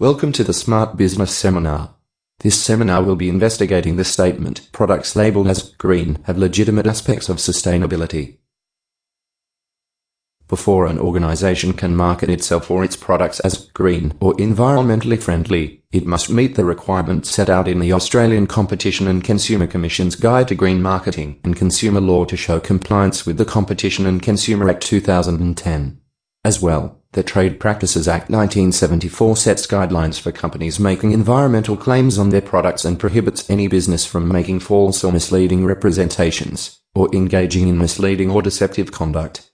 Welcome to the Smart Business Seminar. This seminar will be investigating the statement products labeled as green have legitimate aspects of sustainability. Before an organization can market itself or its products as green or environmentally friendly, it must meet the requirements set out in the Australian Competition and Consumer Commission's Guide to Green Marketing and Consumer Law to show compliance with the Competition and Consumer Act 2010. As well, the Trade Practices Act 1974 sets guidelines for companies making environmental claims on their products and prohibits any business from making false or misleading representations, or engaging in misleading or deceptive conduct.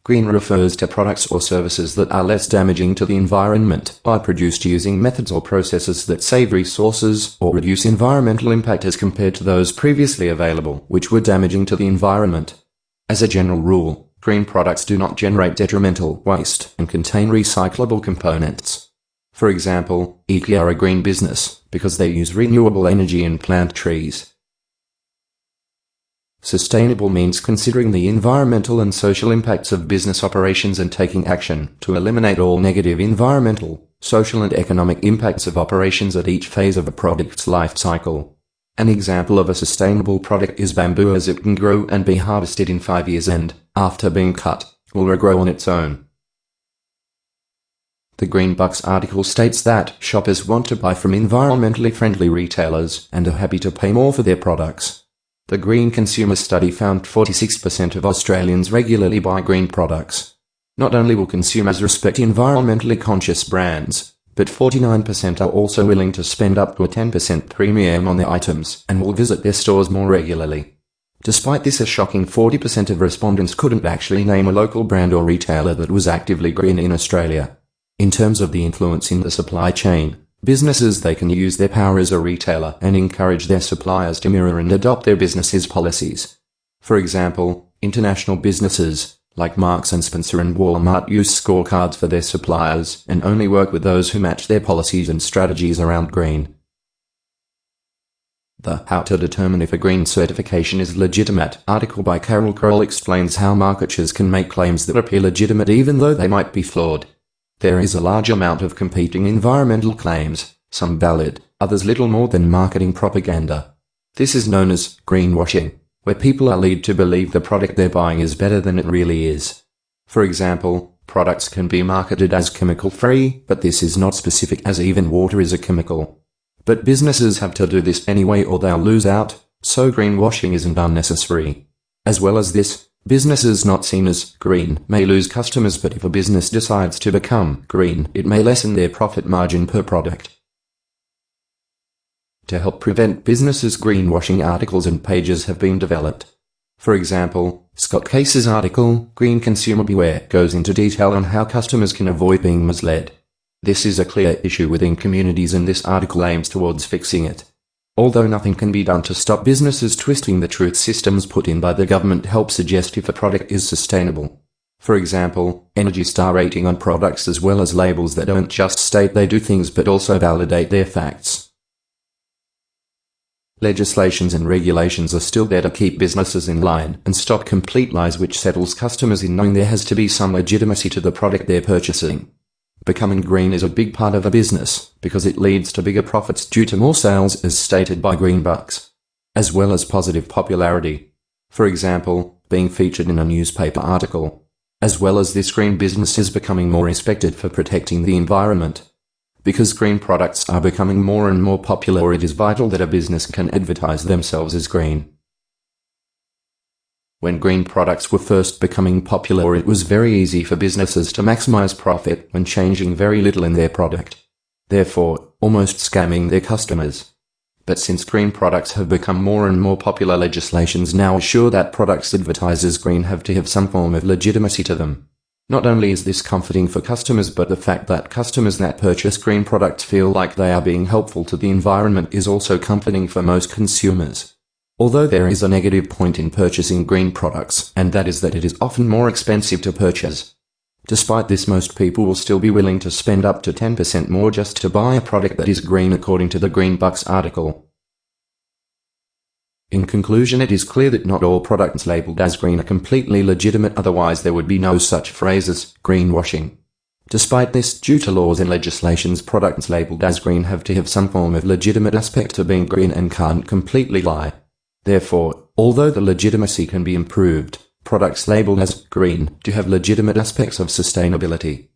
Green refers to products or services that are less damaging to the environment, are produced using methods or processes that save resources or reduce environmental impact as compared to those previously available, which were damaging to the environment. As a general rule, green products do not generate detrimental waste and contain recyclable components. For example, IKEA are a green business because they use renewable energy and plant trees. Sustainable means considering the environmental and social impacts of business operations and taking action to eliminate all negative environmental, social and economic impacts of operations at each phase of a product's life cycle. An example of a sustainable product is bamboo, as it can grow and be harvested in 5 years and, after being cut, will regrow on its own. The Green Bucks article states that shoppers want to buy from environmentally friendly retailers and are happy to pay more for their products. The Green Consumer Study found 46% of Australians regularly buy green products. Not only will consumers respect environmentally conscious brands, but 49% are also willing to spend up to a 10% premium on their items and will visit their stores more regularly. Despite this, a shocking 40% of respondents couldn't actually name a local brand or retailer that was actively green in Australia. In terms of the influence in the supply chain, businesses they can use their power as a retailer and encourage their suppliers to mirror and adopt their business's policies. For example, international businesses like Marks & Spencer and Walmart use scorecards for their suppliers and only work with those who match their policies and strategies around green. The How to Determine if a Green Certification is Legitimate article by Carol Kroll explains how marketers can make claims that appear legitimate even though they might be flawed. There is a large amount of competing environmental claims, some valid, others little more than marketing propaganda. This is known as greenwashing, where people are led to believe the product they're buying is better than it really is. For example, products can be marketed as chemical-free, but this is not specific, as even water is a chemical. But businesses have to do this anyway or they'll lose out, so greenwashing isn't unnecessary. As well as this, businesses not seen as green may lose customers, but if a business decides to become green, it may lessen their profit margin per product. To help prevent businesses greenwashing, articles and pages have been developed. For example, Scott Case's article, Green Consumer Beware, goes into detail on how customers can avoid being misled. This is a clear issue within communities and this article aims towards fixing it. Although nothing can be done to stop businesses twisting the truth, systems put in by the government help suggest if a product is sustainable. For example, Energy Star rating on products, as well as labels that don't just state they do things but also validate their facts. Legislations and regulations are still there to keep businesses in line and stop complete lies, which settles customers in knowing there has to be some legitimacy to the product they're purchasing. Becoming green is a big part of a business because it leads to bigger profits due to more sales, as stated by Green Bucks, as well as positive popularity. For example, being featured in a newspaper article. As well as this, green business is becoming more respected for protecting the environment. Because green products are becoming more and more popular, it is vital that a business can advertise themselves as green. When green products were first becoming popular, it was very easy for businesses to maximize profit when changing very little in their product, therefore almost scamming their customers. But since green products have become more and more popular, legislations now assure that products advertised as green have to have some form of legitimacy to them. Not only is this comforting for customers, but the fact that customers that purchase green products feel like they are being helpful to the environment is also comforting for most consumers. Although there is a negative point in purchasing green products, and that is that it is often more expensive to purchase. Despite this, most people will still be willing to spend up to 10% more just to buy a product that is green, according to the Green Bucks article. In conclusion, it is clear that not all products labeled as green are completely legitimate, otherwise there would be no such phrase as greenwashing. Despite this, due to laws and legislations, products labeled as green have to have some form of legitimate aspect to being green and can't completely lie. Therefore, although the legitimacy can be improved, products labeled as green do have legitimate aspects of sustainability.